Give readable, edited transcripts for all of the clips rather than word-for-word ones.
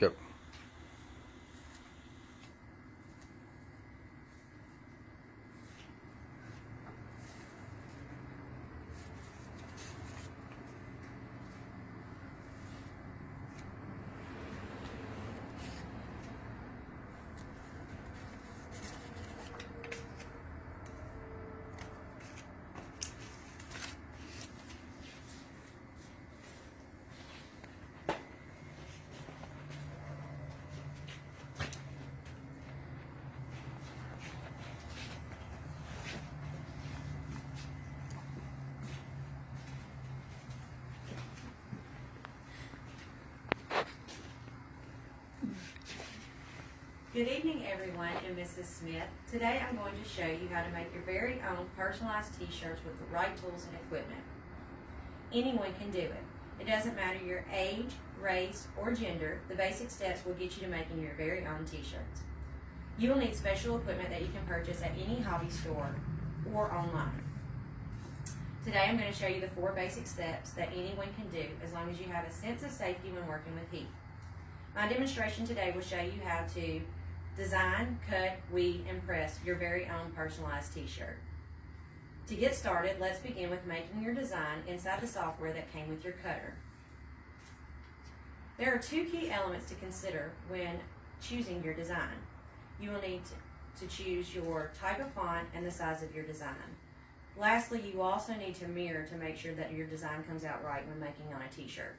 Go. Good evening, everyone, and Mrs. Smith. Today I'm going to show you how to make your very own personalized t-shirts with the right tools and equipment. Anyone can do it. It doesn't matter your age, race, or gender. The basic steps will get you to making your very own t-shirts. You will need special equipment that you can purchase at any hobby store or online. Today I'm going to show you the 4 basic steps that anyone can do as long as you have a sense of safety when working with heat. My demonstration today will show you how to design, cut, weave, and press your very own personalized t-shirt. To get started, let's begin with making your design inside the software that came with your cutter. There are 2 key elements to consider when choosing your design. You will need to choose your type of font and the size of your design. Lastly, you also need to mirror to make sure that your design comes out right when making on a t-shirt.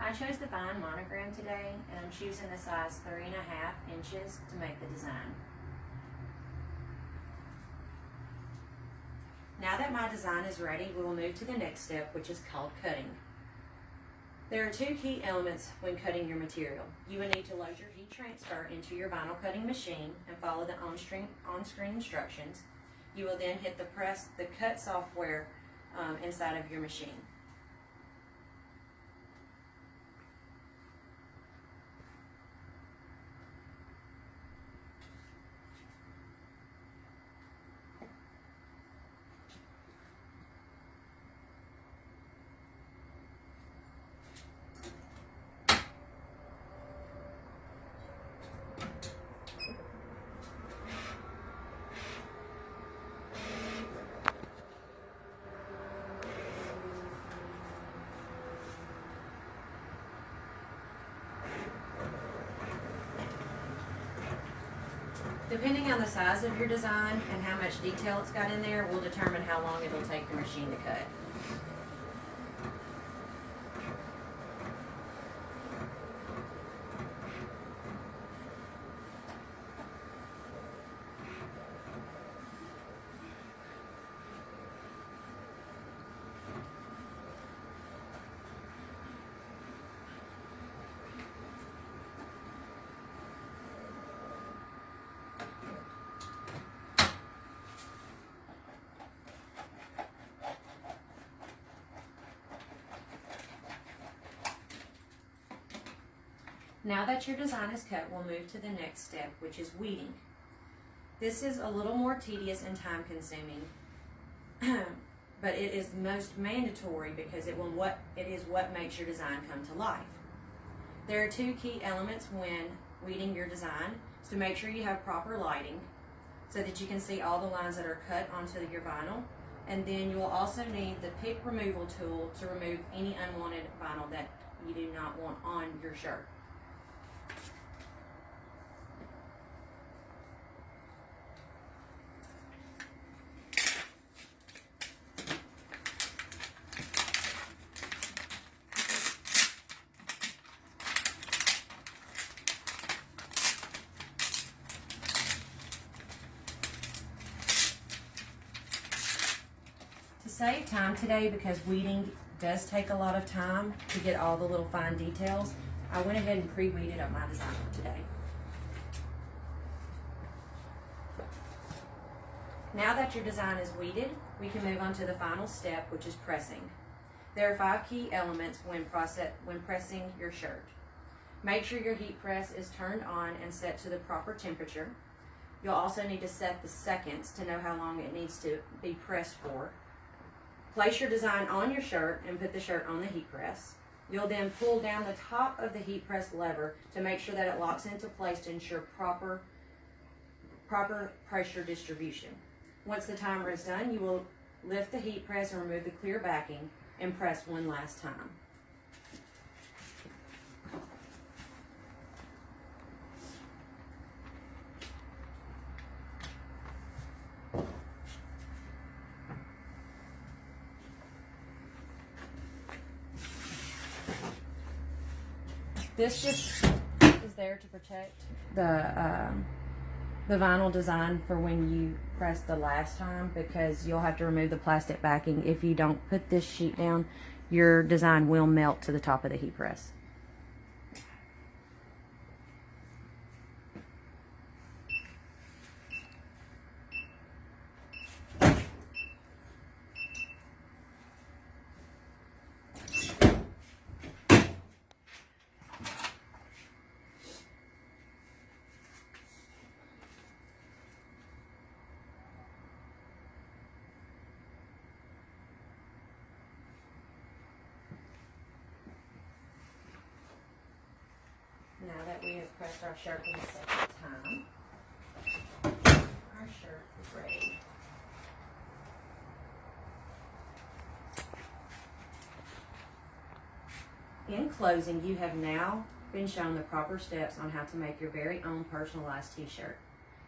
I chose the Vine monogram today, and I'm choosing the size 3.5 inches to make the design. Now that my design is ready, we will move to the next step, which is called cutting. There are 2 key elements when cutting your material. You will need to load your heat transfer into your vinyl cutting machine and follow the on-screen instructions. You will then hit the cut software inside of your machine. Depending on the size of your design and how much detail it's got in there will determine how long it will take the machine to cut. Now that your design is cut, we'll move to the next step, which is weeding. This is a little more tedious and time consuming, but it is most mandatory because it is what makes your design come to life. There are 2 key elements when weeding your design. So make sure you have proper lighting so that you can see all the lines that are cut onto your vinyl. And then you will also need the pick removal tool to remove any unwanted vinyl that you do not want on your shirt. To save time today, because weeding does take a lot of time to get all the little fine details, I went ahead and pre-weeded up my design for today. Now that your design is weeded, we can move on to the final step, which is pressing. There are 5 key elements when pressing your shirt. Make sure your heat press is turned on and set to the proper temperature. You'll also need to set the seconds to know how long it needs to be pressed for. Place your design on your shirt and put the shirt on the heat press. You'll then pull down the top of the heat press lever to make sure that it locks into place to ensure proper pressure distribution. Once the timer is done, you will lift the heat press and remove the clear backing and press one last time. This just is there to protect the vinyl design for when you press the last time, because you'll have to remove the plastic backing. If you don't put this sheet down, your design will melt to the top of the heat press. Now that we have pressed our shirt for the second time, our shirt is ready. In closing, you have now been shown the proper steps on how to make your very own personalized t-shirt.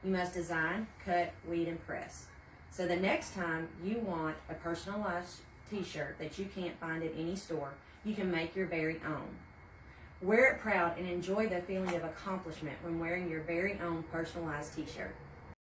You must design, cut, weed, and press. So the next time you want a personalized t-shirt that you can't find at any store, you can make your very own. Wear it proud and enjoy the feeling of accomplishment when wearing your very own personalized t-shirt.